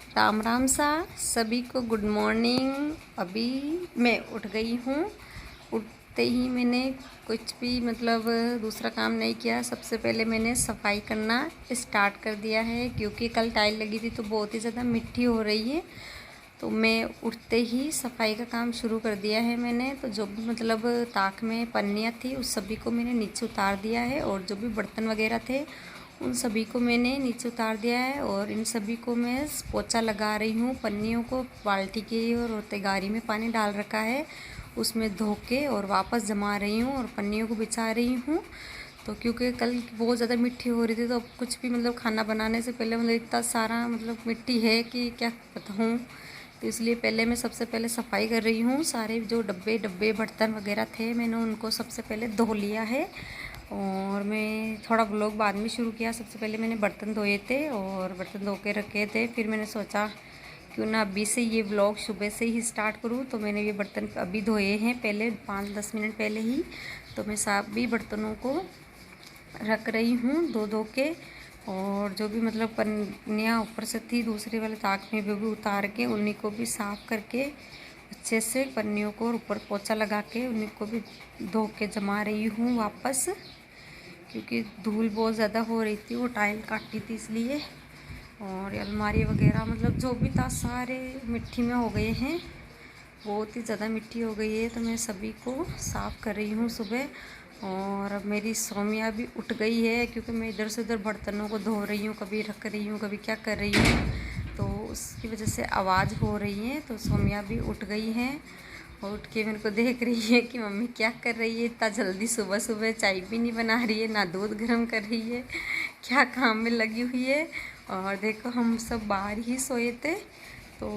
राम राम सा सभी को गुड मॉर्निंग। अभी मैं उठ गई हूँ। उठते ही मैंने कुछ भी दूसरा काम नहीं किया। सबसे पहले मैंने सफाई करना स्टार्ट कर दिया है, क्योंकि कल टाइल लगी थी तो बहुत ही ज़्यादा मिट्टी हो रही है। तो मैं उठते ही सफाई का काम शुरू कर दिया है मैंने। तो जो भी ताक में पन्नियाँ थी उस सभी को मैंने नीचे उतार दिया है, और जो भी बर्तन वगैरह थे उन सभी को मैंने नीचे उतार दिया है। और इन सभी को मैं पोछा लगा रही हूँ। पन्नियों को बाल्टी के और तगारी में पानी डाल रखा है, उसमें धो के और वापस जमा रही हूँ और पन्नियों को बिछा रही हूँ। तो क्योंकि कल बहुत ज़्यादा मिट्टी हो रही थी, तो अब कुछ भी खाना बनाने से पहले इतना सारा मिट्टी है कि क्या बताऊँ। तो इसलिए पहले मैं सबसे पहले सफाई कर रही हूँ। सारे जो डब्बे डब्बे बर्तन वगैरह थे मैंने उनको सबसे पहले धो लिया है, और मैं थोड़ा व्लॉग बाद में शुरू किया। सबसे पहले मैंने बर्तन धोए थे और बर्तन धो के रखे थे। फिर मैंने सोचा क्यों ना अभी से ये व्लॉग सुबह से ही स्टार्ट करूँ। तो मैंने ये बर्तन अभी धोए हैं, पहले 5-10 मिनट पहले ही। तो मैं सभी बर्तनों को रख रही हूँ धो धो के। और जो भी पन्नियाँ ऊपर से थी दूसरे वाले ताक में भी उतार के उन्हीं को भी साफ़ करके अच्छे से पन्नियों को ऊपर पोछा लगा के उन्हीं को भी धो के जमा रही हूँ वापस, क्योंकि धूल बहुत ज़्यादा हो रही थी। वो टाइल काटी थी इसलिए। और अलमारी वगैरह जो भी था सारे मिट्टी में हो गए हैं, बहुत ही ज़्यादा मिट्टी हो गई है। तो मैं सभी को साफ़ कर रही हूँ सुबह। और अब मेरी सौम्या भी उठ गई है, क्योंकि मैं इधर से उधर बर्तनों को धो रही हूँ, कभी रख रही हूँ, कभी क्या कर रही हूँ, तो उसकी वजह से आवाज़ हो रही है। तो सौम्या भी उठ गई है और उठ के मेरे को देख रही है कि मम्मी क्या कर रही है इतना जल्दी सुबह सुबह, चाय भी नहीं बना रही है ना दूध गर्म कर रही है, क्या काम में लगी हुई है। और देखो हम सब बाहर ही सोए थे, तो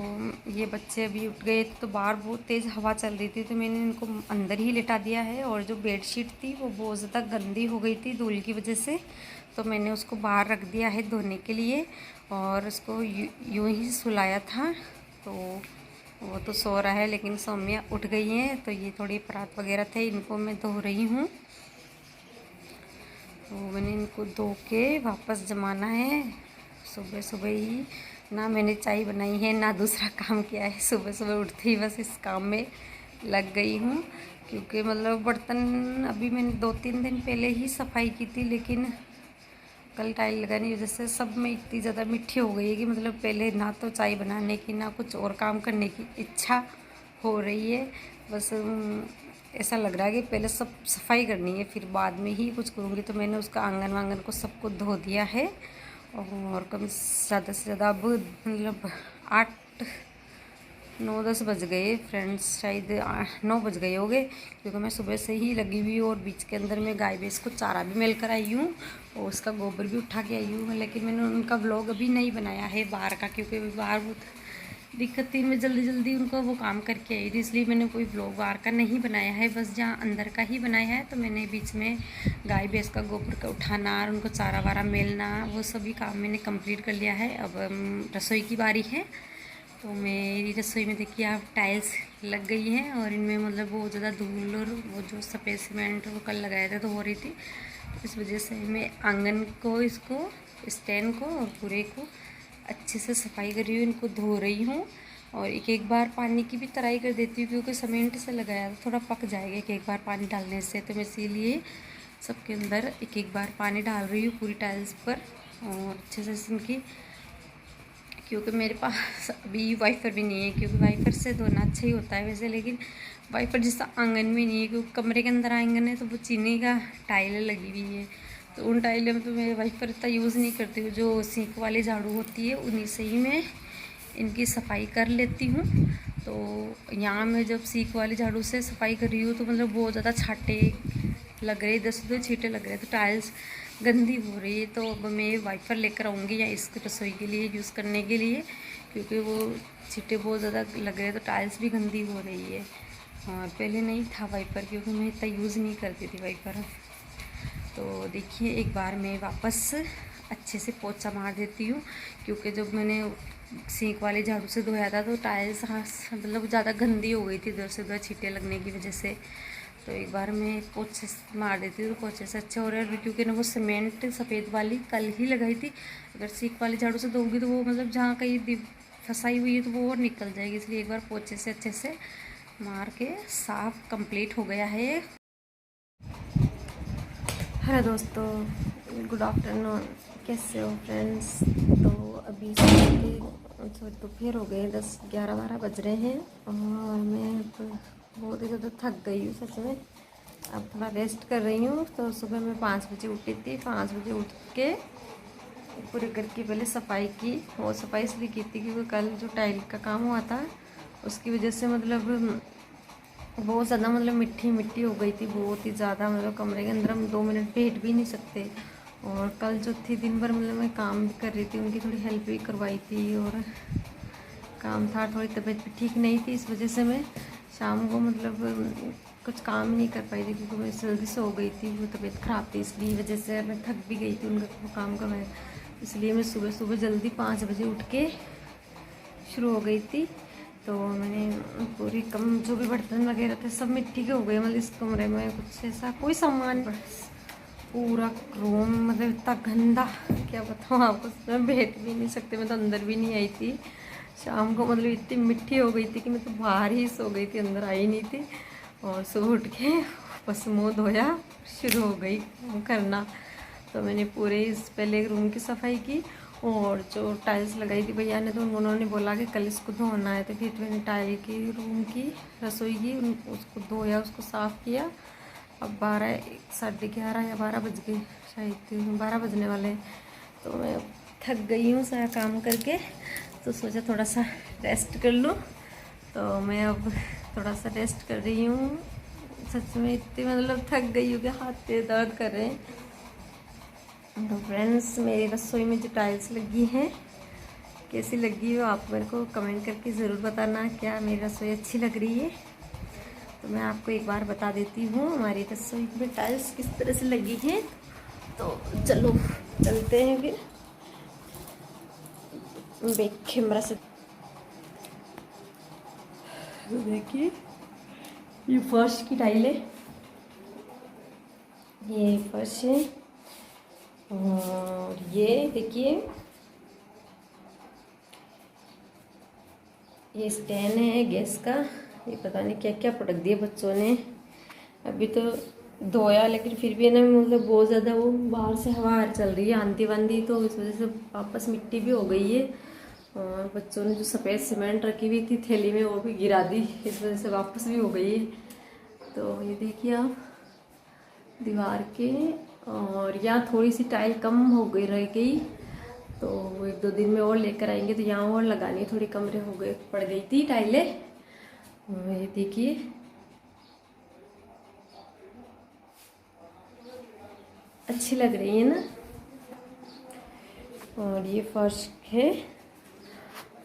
ये बच्चे अभी उठ गए थे। तो बाहर बहुत तेज़ हवा चल रही थी, तो मैंने इनको अंदर ही लिटा दिया है। और जो बेडशीट थी वो बहुत ज़्यादा गंदी हो गई थी धूल की वजह से, तो मैंने उसको बाहर रख दिया है धोने के लिए। और उसको यूँ ही सुलाया था, तो वो तो सो रहा है। लेकिन सौम्या उठ गई है, तो ये थोड़ी परात वगैरह थे इनको मैं धो रही हूँ। तो मैंने इनको धो के वापस जमाना है सुबह सुबह ही। ना मैंने चाय बनाई है ना दूसरा काम किया है, सुबह सुबह उठते ही बस इस काम में लग गई हूँ। क्योंकि बर्तन अभी मैंने 2-3 दिन पहले ही सफाई की थी, लेकिन कल टाइल लगाने की वजह से सब में इतनी ज़्यादा मिट्टी हो गई है कि पहले ना तो चाय बनाने की ना कुछ और काम करने की इच्छा हो रही है। बस ऐसा लग रहा है कि पहले सब सफाई करनी है, फिर बाद में ही कुछ करूँगी। तो मैंने उसका आंगन वांगन को सबको धो दिया है। और कम ज़्यादा से ज़्यादा अब 8-9-10 बज गए फ्रेंड्स, शायद 9 बज गए होंगे, क्योंकि मैं सुबह से ही लगी हुई हूँ। और बीच के अंदर मैं गाय भैंस को चारा भी मिल कर आई हूँ और उसका गोबर भी उठा के आई हूँ। लेकिन मैंने उनका व्लॉग अभी नहीं बनाया है बाहर का, क्योंकि बाहर बहुत दिक्कत थी। मैं जल्दी जल्दी उनको वो काम करके आई थी, इसलिए मैंने कोई व्लॉग बाहर का नहीं बनाया है, बस जहाँ अंदर का ही बनाया है। तो मैंने बीच में गाय भैंस का गोबर का उठाना और उनको चारा वारा मेलना वो सभी काम मैंने कंप्लीट कर लिया है। अब रसोई की बारी है। तो मेरी रसोई में देखिए आप टाइल्स लग गई हैं, और इनमें बहुत ज़्यादा धूल और वो जो सफ़ेद सीमेंट वो कल लगाया था तो हो रही थी। इस वजह से मैं आंगन को, इसको, स्टैंड को और पूरे को अच्छे से सफाई कर रही हूँ, इनको धो रही हूँ। और एक एक बार पानी की भी तराई कर देती हूँ, क्योंकि सीमेंट से लगाया तो थोड़ा पक जाएगा एक एक बार पानी डालने से। तो मैं इसीलिए सबके अंदर एक एक बार पानी डाल रही हूँ पूरी टाइल्स पर, और अच्छे से इनकी, क्योंकि मेरे पास अभी वाइपर भी नहीं है। क्योंकि वाइपर से धोना अच्छा ही होता है वैसे, लेकिन वाइपर जैसा आंगन में नहीं है, क्योंकि कमरे के अंदर आंगन है तो वो चीनी का टाइलें लगी हुई है। तो उन टाइलों में तो मैं वाइपर इतना यूज़ नहीं करती हूँ। जो सीख वाली झाड़ू होती है उन्हीं से ही मैं इनकी सफाई कर लेती हूँ। तो यहाँ मैं जब सीख वाली झाड़ू से सफाई कर रही हूँ तो बहुत ज़्यादा छाटे लग रहे, 10 छींटे लग रहे, तो टाइल्स गंदी हो रही है। तो अब मैं वाइपर लेकर आऊँगी या इस रसोई के लिए यूज़ करने के लिए, क्योंकि वो छींटे बहुत ज़्यादा लग रहे हैं, तो टाइल्स भी गंदी हो रही है। और पहले नहीं था वाइपर, क्योंकि मैं इतना यूज़ नहीं करती थी वाइपर। तो देखिए एक बार मैं वापस अच्छे से पोछा मार देती हूँ, क्योंकि जब मैंने सीख वाले झाड़ू से धोया था तो टाइल्स ज़्यादा गंदी हो गई थी इधर से उधर छींटे लगने की वजह से। तो एक बार मैं पोछे से मार देती हूँ तो पोछे से अच्छा हो रहा है, क्योंकि ना वो सीमेंट सफ़ेद वाली कल ही लगाई थी। अगर सीख वाली झाड़ू से धोऊंगी तो वो जहाँ कहीं फंसाई हुई है तो वो और निकल जाएगी, इसलिए एक बार पोछे से अच्छे से मार के साफ कंप्लीट हो गया है। हेलो दोस्तों, गुड आफ्टरनून, कैसे हो फ्रेंड्स। तो अभी दोपहर हो गए, 10-11-12 बज रहे हैं और मैं तो बहुत ही ज़्यादा थक गई हूँ सच में। अब थोड़ा रेस्ट कर रही हूँ। तो सुबह मैं 5 बजे उठी थी। 5 बजे उठ के पूरे घर की पहले सफाई की। वो सफाई इसलिए की थी क्योंकि कल जो टाइल का काम हुआ था उसकी वजह से मतलब बहुत ज़्यादा मतलब मिट्टी मिट्टी हो गई थी, बहुत ही ज़्यादा। मतलब कमरे के अंदर हम 2 मिनट बैठ भी नहीं सकते। और कल जो थी दिन भर मतलब मैं काम भी कर रही थी, उनकी थोड़ी हेल्प भी करवाई थी और काम था। थोड़ी तबीयत भी ठीक नहीं थी, इस वजह से मैं शाम को मतलब कुछ काम ही नहीं कर पाई थी क्योंकि मैं जल्दी से हो गई थी। वो तबीयत ख़राब थी, इसलिए वजह से मैं थक भी गई थी उनका काम करवाया। इसलिए मैं सुबह सुबह जल्दी 5 बजे उठ के शुरू हो गई थी। तो मैंने पूरी जो भी बर्तन वगैरह थे सब मिट्टी के हो गए। मतलब इस कमरे में कुछ ऐसा कोई सामान, पूरा रूम मतलब इतना गंदा, क्या बताऊँ आपको। मैं बैठ भी नहीं सकती, मैं तो अंदर भी नहीं आई थी शाम को। मतलब इतनी मिट्टी हो गई थी कि मैं तो बाहर ही सो गई थी, अंदर आई नहीं थी। और सुबह उठ के बस मुँह धोया, शुरू हो गई करना। तो मैंने पूरे इस पहले एक रूम की सफाई की और जो टाइल्स लगाई थी भैया ने, तो उन्होंने बोला कि कल इसको धोना है। तो फिर मैंने टाइल की रूम की रसोई की उसको धोया, उसको साफ़ किया। अब 11 या 12 बज गए, शायद 12 बजने वाले। तो मैं थक गई हूँ सारा काम करके, तो सोचा थोड़ा सा रेस्ट कर लूँ। तो मैं अब थोड़ा सा रेस्ट कर रही हूँ। सच में इतनी मतलब थक गई हूँ कि हाथ पैर दर्द कर रहे हैं। तो फ्रेंड्स, मेरी रसोई में जो टाइल्स लगी हैं कैसी लगी हो आप मेरे को कमेंट करके ज़रूर बताना। क्या मेरी रसोई अच्छी लग रही है? तो मैं आपको एक बार बता देती हूँ हमारी रसोई में टाइल्स किस तरह से लगी हैं। तो चलो चलते हैं फिर बैक कैमरा से। देखिए ये फर्श की टाइल है, ये फर्श है। और ये देखिए ये स्टैंड है गैस का। ये पता नहीं क्या क्या प्रोडक्ट दिए बच्चों ने। अभी तो धोया लेकिन फिर भी है ना, मतलब बहुत ज़्यादा वो बाहर से हवा चल रही है, आंधी वांधी, तो इस वजह से वापस मिट्टी भी हो गई है। और बच्चों ने जो सफ़ेद सीमेंट रखी हुई थी थैली में वो भी गिरा दी, इस वजह से वापस भी हो गई है। तो ये देखिए आप दीवार के, और यहाँ थोड़ी सी टाइल कम हो गई रह गई, तो 1-2 दिन में और लेकर आएंगे। तो यहाँ और लगानी थोड़ी कम पड़ गई थी टाइलें। ये देखिए अच्छी लग रही है ना। और ये फर्श है।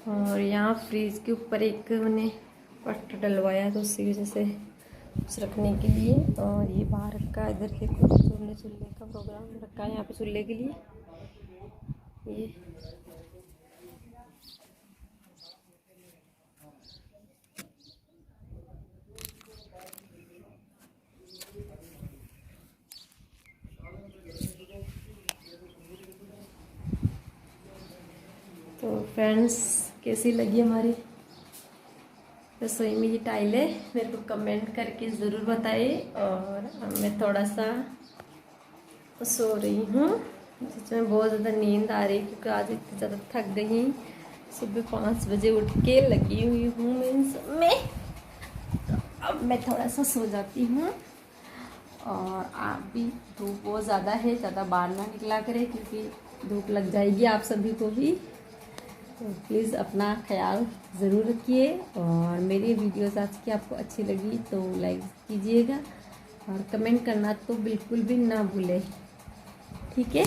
और यहाँ फ्रीज के ऊपर एक मैंने पट डलवाया, तो उसी वजह से कुछ रखने के लिए। और ये बाहर रखा, इधर के कुछ चूल्हे का प्रोग्राम रखा है यहाँ पे चूल्हे के लिए। ये तो फ्रेंड्स, कैसी लगी हमारी रसोई में ये टाइलें मेरे को कमेंट करके ज़रूर बताइए। और मैं थोड़ा सा सो रही हूँ, जिसमें बहुत ज़्यादा नींद आ रही है क्योंकि आज इतनी ज़्यादा थक गई। सुबह 5 बजे उठ के लगी हुई हूँ मैं। तो अब मैं थोड़ा सा सो जाती हूँ। और आप भी, धूप बहुत ज़्यादा है, ज़्यादा बाहर ना निकला करें क्योंकि धूप लग जाएगी आप सभी को भी। तो प्लीज़ अपना ख्याल ज़रूर रखिए। और मेरी वीडियोस आज की आपको अच्छी लगी तो लाइक कीजिएगा और कमेंट करना तो बिल्कुल भी ना भूलें, ठीक है।